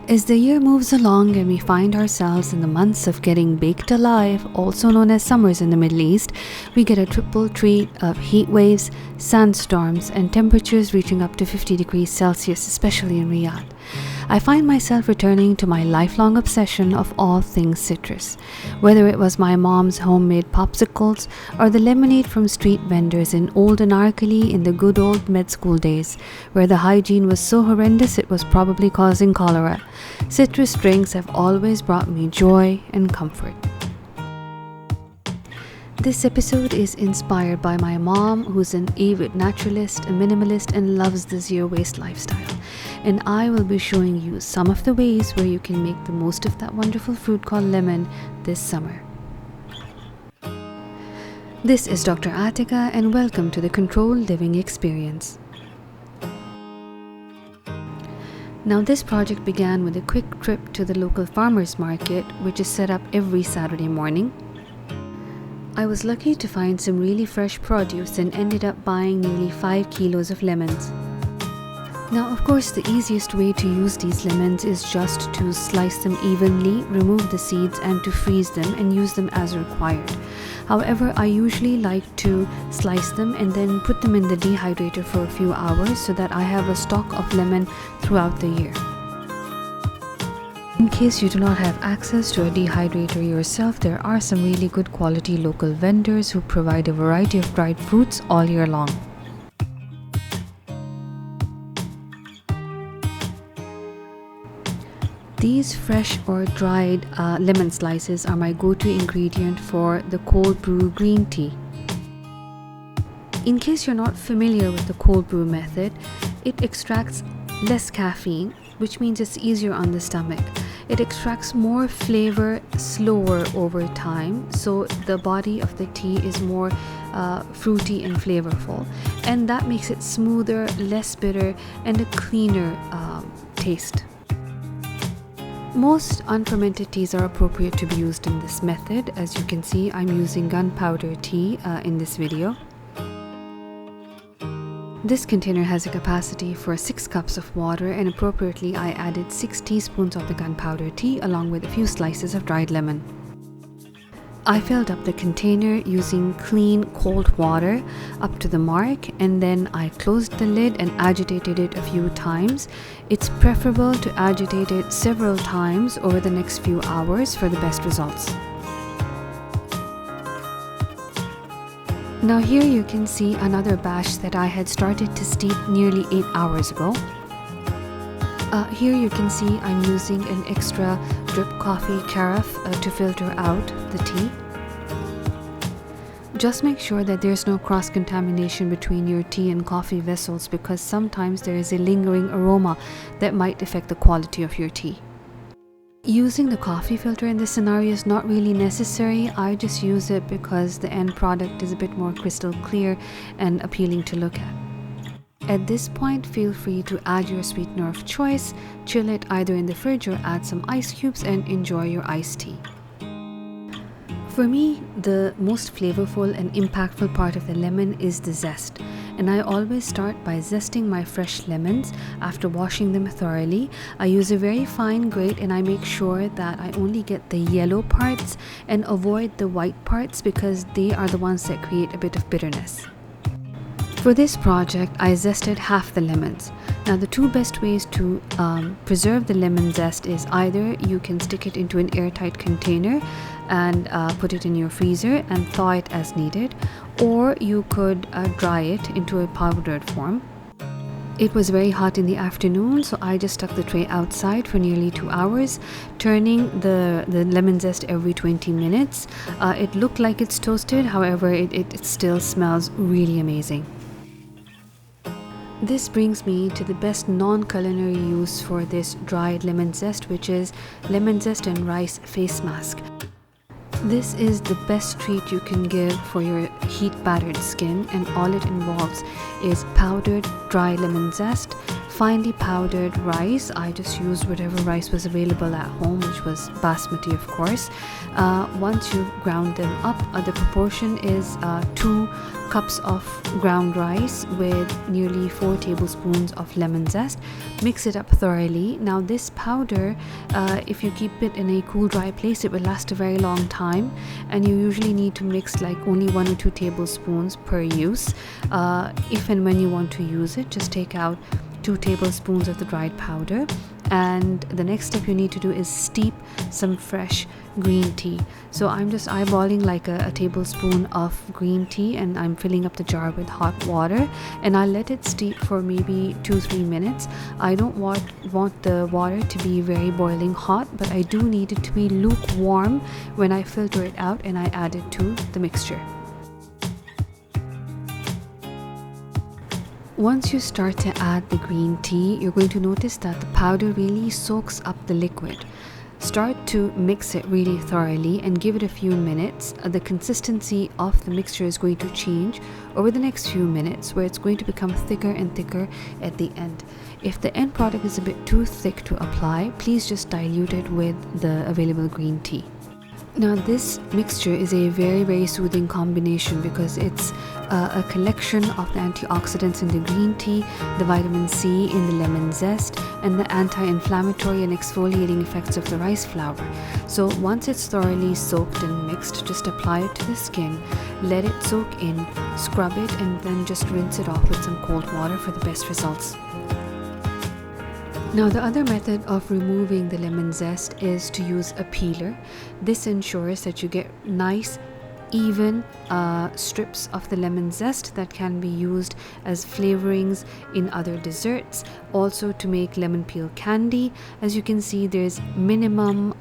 As the year moves along and we find ourselves in the months of getting baked alive, also known as summers in the Middle East, we get a triple treat of heat waves, sandstorms, and temperatures reaching up to 50 degrees Celsius, especially in Riyadh. I find myself returning to my lifelong obsession of all things citrus, whether it was my mom's homemade popsicles or the lemonade from street vendors in old Anarkali in the good old med school days, where the hygiene was so horrendous it was probably causing cholera. Citrus drinks have always brought me joy and comfort. This episode is inspired by my mom, who's an avid naturalist, a minimalist, and loves the zero-waste lifestyle. And I will be showing you some of the ways where you can make the most of that wonderful fruit called lemon this summer. This is Dr. Atika, and welcome to the Controlled Living Experience. Now, this project began with a quick trip to the local farmers market, which is set up every Saturday morning. I was lucky to find some really fresh produce and ended up buying nearly 5 kilos of lemons. Now, of course, the easiest way to use these lemons is just to slice them evenly, remove the seeds, and to freeze them and use them as required. However, I usually like to slice them and then put them in the dehydrator for a few hours so that I have a stock of lemon throughout the year. In case you do not have access to a dehydrator yourself, there are some really good quality local vendors who provide a variety of dried fruits all year long. These fresh or dried lemon slices are my go-to ingredient for the cold brew green tea. In case you're not familiar with the cold brew method, it extracts less caffeine, which means it's easier on the stomach. It extracts more flavor slower over time, so the body of the tea is more fruity and flavorful, and that makes it smoother, less bitter, and a cleaner taste. Most unfermented teas are appropriate to be used in this method. As you can see, I'm using gunpowder tea in this video. This container has a capacity for 6 cups of water, and appropriately I added 6 teaspoons of the gunpowder tea along with a few slices of dried lemon. I filled up the container using clean cold water up to the mark, and then I closed the lid and agitated it a few times. It's preferable to agitate it several times over the next few hours for the best results. Now here you can see another batch that I had started to steep nearly 8 hours ago. Here you can see I'm using an extra drip coffee carafe to filter out the tea. Just make sure that there's no cross-contamination between your tea and coffee vessels, because sometimes there is a lingering aroma that might affect the quality of your tea. Using the coffee filter in this scenario is not really necessary. I just use it because the end product is a bit more crystal clear and appealing to look at. At this point, feel free to add your sweetener of choice, chill it either in the fridge or add some ice cubes and enjoy your iced tea. For me, the most flavorful and impactful part of the lemon is the zest, and I always start by zesting my fresh lemons after washing them thoroughly. I use a very fine grate and I make sure that I only get the yellow parts and avoid the white parts because they are the ones that create a bit of bitterness. For this project, I zested half the lemons. Now, the two best ways to preserve the lemon zest is either you can stick it into an airtight container and put it in your freezer and thaw it as needed, or you could dry it into a powdered form. It was very hot in the afternoon, so I just stuck the tray outside for nearly 2 hours, turning the lemon zest every 20 minutes. It looked like it's toasted, however, it still smells really amazing. This brings me to the best non-culinary use for this dried lemon zest, which is lemon zest and rice face mask. This is the best treat you can give for your heat battered skin, and all it involves is powdered dry lemon zest, finely powdered rice. I just used whatever rice was available at home, which was basmati, of course. Once you've ground them up, the proportion is 2 cups of ground rice with nearly 4 tablespoons of lemon zest. Mix it up thoroughly. Now this powder, if you keep it in a cool, dry place, it will last a very long time, and you usually need to mix like only 1 or 2 tablespoons per use. If and when you want to use it, just take out 2 tablespoons of the dried powder, and the next step you need to do is steep some fresh green tea. So I'm just eyeballing like a tablespoon of green tea, and I'm filling up the jar with hot water, and I'll let it steep for maybe 2-3 minutes. I don't want the water to be very boiling hot, but I do need it to be lukewarm when I filter it out and I add it to the mixture. Once you start to add the green tea, you're going to notice that the powder really soaks up the liquid. Start to mix it really thoroughly and give it a few minutes. The consistency of the mixture is going to change over the next few minutes, where it's going to become thicker and thicker at the end. If the end product is a bit too thick to apply, please just dilute it with the available green tea. Now this mixture is a very soothing combination because it's a collection of the antioxidants in the green tea, the vitamin C in the lemon zest, and the anti-inflammatory and exfoliating effects of the rice flour. So once it's thoroughly soaked and mixed, just apply it to the skin, let it soak in, scrub it, and then just rinse it off with some cold water for the best results. Now the other method of removing the lemon zest is to use a peeler. This ensures that you get nice even strips of the lemon zest that can be used as flavorings in other desserts, also to make lemon peel candy. As you can see, there's minimum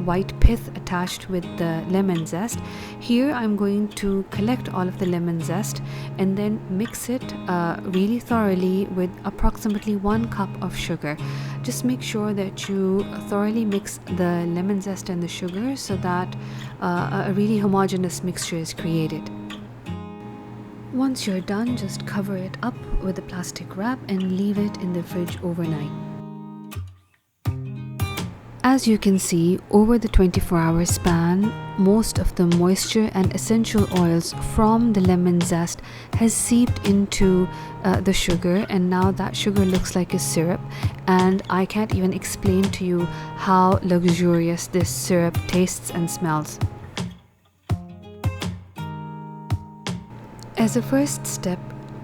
white pith attached with the lemon zest. Here I'm going to collect all of the lemon zest and then mix it really thoroughly with approximately 1 cup of sugar. Just make sure that you thoroughly mix the lemon zest and the sugar so that a really homogeneous mixture is created. Once you're done, just cover it up with a plastic wrap and leave it in the fridge overnight. As you can see, over the 24-hour span, most of the moisture and essential oils from the lemon zest has seeped into the sugar, and now that sugar looks like a syrup, and I can't even explain to you how luxurious this syrup tastes and smells. As a first step,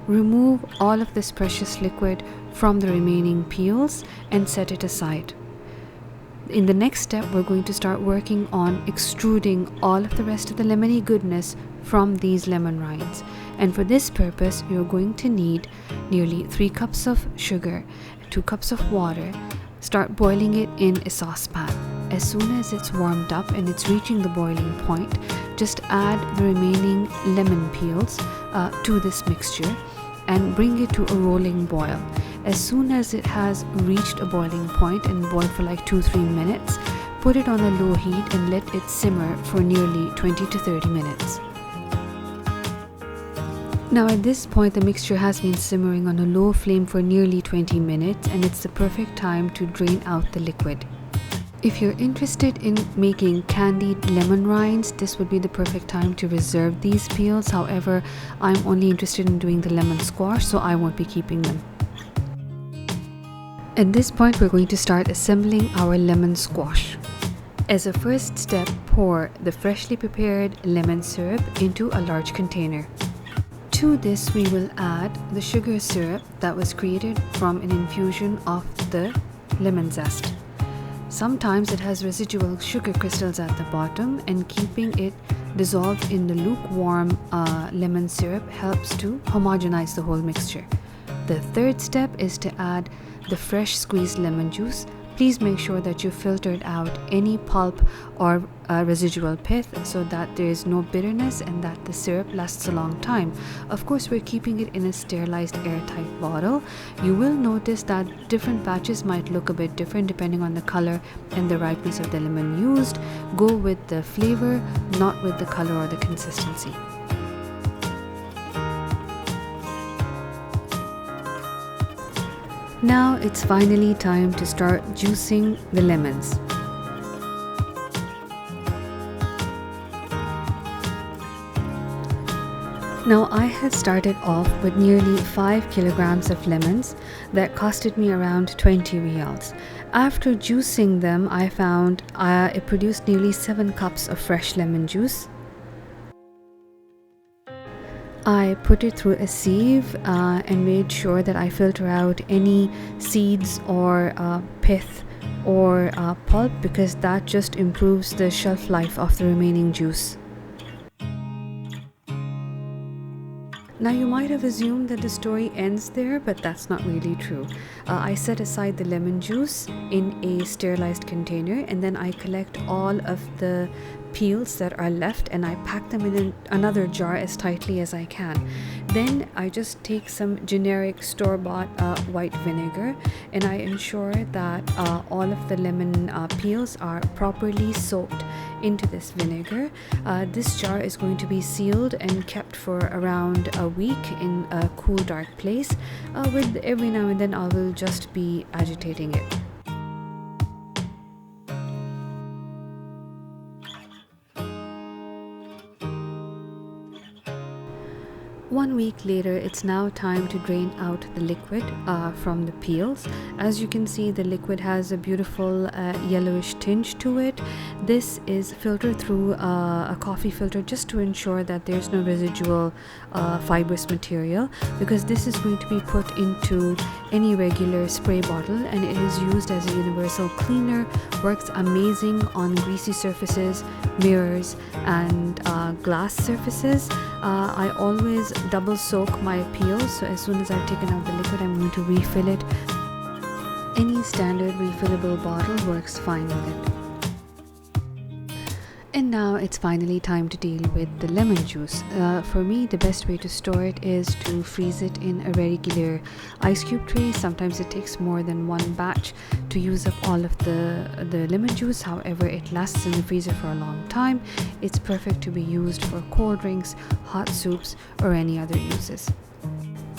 remove all of this precious liquid from the remaining peels and set it aside. In the next step, we're going to start working on extruding all of the rest of the lemony goodness from these lemon rinds. And for this purpose, you're going to need nearly 3 cups of sugar, 2 cups of water. Start boiling it in a saucepan. As soon as it's warmed up and it's reaching the boiling point, just add the remaining lemon peels to this mixture and bring it to a rolling boil. As soon as it has reached a boiling point and boil for like 2-3 minutes, put it on a low heat and let it simmer for nearly 20 to 30 minutes. Now at this point, the mixture has been simmering on a low flame for nearly 20 minutes, and it's the perfect time to drain out the liquid. If you're interested in making candied lemon rinds, this would be the perfect time to reserve these peels. However, I'm only interested in doing the lemon squash, so I won't be keeping them. At this point, we're going to start assembling our lemon squash. As a first step, pour the freshly prepared lemon syrup into a large container. To this, we will add the sugar syrup that was created from an infusion of the lemon zest. Sometimes it has residual sugar crystals at the bottom, and keeping it dissolved in the lukewarm lemon syrup helps to homogenize the whole mixture. The third step is to add the fresh squeezed lemon juice Please make sure that you filtered out any pulp or residual pith so that there is no bitterness and that the syrup lasts a long time. Of course, we're keeping it in a sterilized airtight bottle. You will notice that different batches might look a bit different depending on the color and the ripeness of the lemon used. Go with the flavor, not with the color or the consistency. Now it's finally time to start juicing the lemons. Now I had started off with nearly 5 kilograms of lemons that costed me around 20 riyals. After juicing them, I found it produced nearly 7 cups of fresh lemon juice. I put it through a sieve and made sure that I filter out any seeds or pith or pulp, because that just improves the shelf life of the remaining juice. Now you might have assumed that the story ends there, but that's not really true. I set aside the lemon juice in a sterilized container, and then I collect all of the peels that are left and I pack them in another jar as tightly as I can. Then I just take some generic store-bought white vinegar and I ensure that all of the lemon peels are properly soaked into this vinegar. This jar is going to be sealed and kept for around a week in a cool, dark place. With every now and then I will just be agitating it. One week later, it's now time to drain out the liquid from the peels. As you can see, the liquid has a beautiful yellowish tinge to it. This is filtered through a coffee filter just to ensure that there's no residual fibrous material, because this is going to be put into any regular spray bottle and it is used as a universal cleaner. Works amazing on greasy surfaces, mirrors and glass surfaces. I always double soak my peels, so as soon as I've taken out the liquid I'm going to refill it. Any standard refillable bottle works fine with it. And now it's finally time to deal with the lemon juice. For me, the best way to store it is to freeze it in a regular ice cube tray. Sometimes it takes more than one batch to use up all of the lemon juice. However, it lasts in the freezer for a long time. It's perfect to be used for cold drinks, hot soups, or any other uses.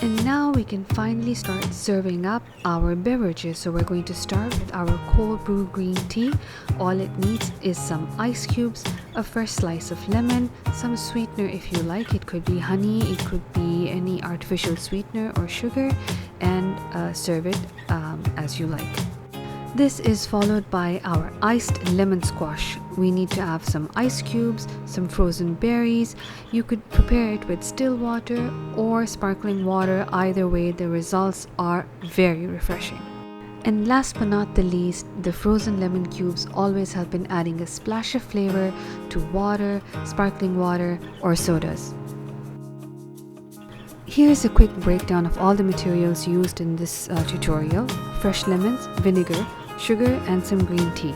And now we can finally start serving up our beverages. So we're going to start with our cold brew green tea. All it needs is some ice cubes, a fresh slice of lemon, some sweetener if you like. It could be honey, it could be any artificial sweetener or sugar, and serve it as you like. This is followed by our iced lemon squash. We need to have some ice cubes, some frozen berries. You could prepare it with still water or sparkling water. Either way, the results are very refreshing. And last but not the least, the frozen lemon cubes always help in adding a splash of flavor to water, sparkling water, or sodas. Here's a quick breakdown of all the materials used in this tutorial: fresh lemons, vinegar, sugar, and some green tea.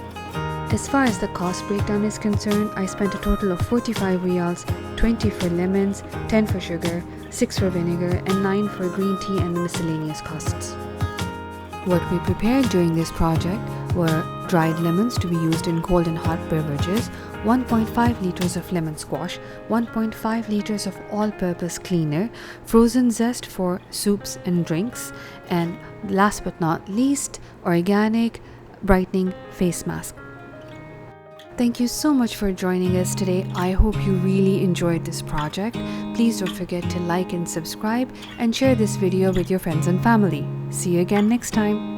As far as the cost breakdown is concerned, I spent a total of 45 riyals, 20 for lemons, 10 for sugar, 6 for vinegar, and 9 for green tea and the miscellaneous costs. What we prepared during this project were dried lemons to be used in cold and hot beverages, 1.5 liters of lemon squash, 1.5 liters of all-purpose cleaner, frozen zest for soups and drinks, and last but not least, organic brightening face mask. Thank you so much for joining us today. I hope you really enjoyed this project. Please don't forget to like and subscribe and share this video with your friends and family. See you again next time.